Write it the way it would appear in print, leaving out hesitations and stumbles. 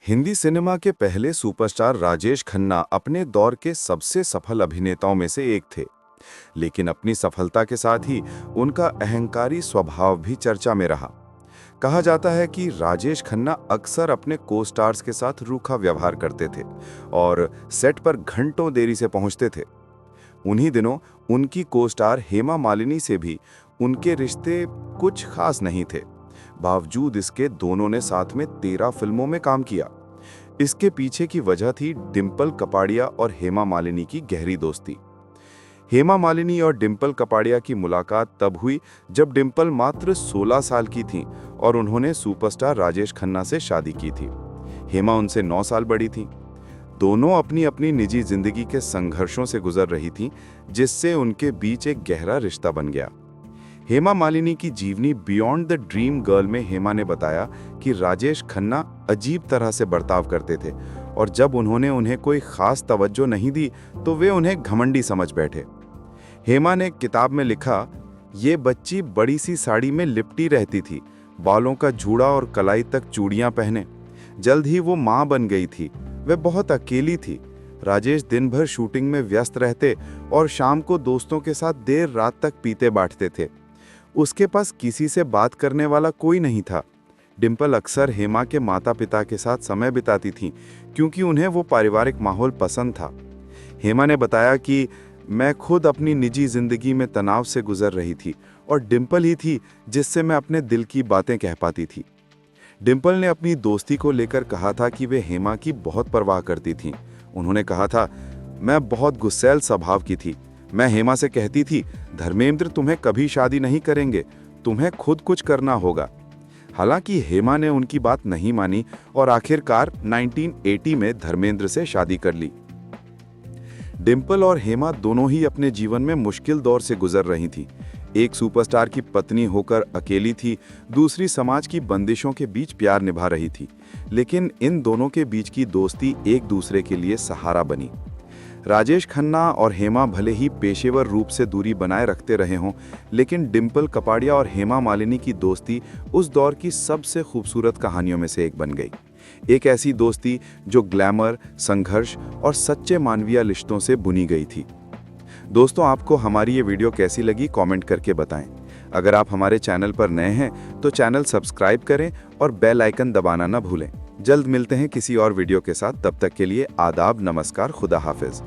Hindi cinema के पहले superstar Rajesh Khanna अपने दौर के सबसे सफल अभिनेताओं में से एक थे। लेकिन अपनी सफलता के साथ ही उनका अहंकारी स्वभाव भी चर्चा में रहा। कहा जाता है कि राजेश खन्ना अक्सर अपने को स्टार्स के साथ रूखा व्यवहार करते थे और सेट पर घंटों देरी से पहुंचते थे। उन्हीं दिनों उनकी को स्टार हेमा मालिनी से भी उनके रिश्ते कुछ खास नहीं थे। बावजूद इसके दोनों ने साथ में 13 फिल्मों में काम किया। इसके पीछे की वजह थी डिंपल कपाड़िया और हेमा मालिनी की गहरी दोस्ती। हेमा मालिनी और डिंपल कपाड़िया की मुलाकात तब हुई जब डिंपल मात्र 16 साल की थीं और उन्होंने सुपरस्टार राजेश खन्ना से शादी की थी। हेमा उनसे 9 साल बड़ी थीं। दोनों अपनी अपनी निजी जिंदगी के संघर्षों से गुजर रही थीं, जिससे उनके बीच एक गहरा रिश्ता बन गया। हेमा मालिनी की जीवनी बियॉन्ड द ड्रीम गर्ल में हेमा ने बताया कि राजेश खन्ना अजीब तरह से बर्ताव करते थे और जब उन्होंने उन्हें कोई खास तवज्जो नहीं दी तो वे उन्हें घमंडी समझ बैठे। हेमा ने किताब में लिखा, ये बच्ची बड़ी सी साड़ी में लिपटी रहती थी, बालों का जूड़ा और कलाई तक चूड़ियां पहने। जल्द ही वो माँ बन गई थी। वे बहुत अकेली थी। राजेश दिन भर शूटिंग में व्यस्त रहते और शाम को दोस्तों के साथ देर रात तक पीते बैठते थे। उसके पास किसी से बात करने वाला कोई नहीं था। डिंपल अक्सर हेमा के माता पिता के साथ समय बिताती थीं क्योंकि उन्हें वो पारिवारिक माहौल पसंद था। हेमा ने बताया कि मैं खुद अपनी निजी जिंदगी में तनाव से गुजर रही थी और डिंपल ही थी जिससे मैं अपने दिल की बातें कह पाती थी। डिंपल ने अपनी दोस्ती को लेकर कहा था कि वे हेमा की बहुत परवाह करती थीं। उन्होंने कहा था, मैं बहुत गुस्सैल स्वभाव की थी। मैं हेमा से कहती थी, धर्मेंद्र तुम्हें कभी शादी नहीं करेंगे, तुम्हें खुद कुछ करना होगा। हालांकि हेमा ने उनकी बात नहीं मानी और आखिरकार 1980 में धर्मेंद्र से शादी कर ली। डिंपल और हेमा दोनों ही अपने जीवन में मुश्किल दौर से गुजर रही थीं। एक सुपरस्टार की पत्नी होकर अकेली थी, दूसरी समाज की बंदिशों के बीच प्यार निभा रही थी। लेकिन इन दोनों के बीच की दोस्ती एक दूसरे के लिए सहारा बनी। राजेश खन्ना और हेमा भले ही पेशेवर रूप से दूरी बनाए रखते रहे हों, लेकिन डिंपल कपाड़िया और हेमा मालिनी की दोस्ती उस दौर की सबसे खूबसूरत कहानियों में से एक बन गई। एक ऐसी दोस्ती जो ग्लैमर, संघर्ष और सच्चे मानवीय रिश्तों से बुनी गई थी। दोस्तों, आपको हमारी ये वीडियो कैसी लगी कमेंट करके बताएं। अगर आप हमारे चैनल पर नए हैं तो चैनल सब्सक्राइब करें और बेल आइकन दबाना ना भूलें। जल्द मिलते हैं किसी और वीडियो के साथ। तब तक के लिए आदाब, नमस्कार, खुदा हाफिज।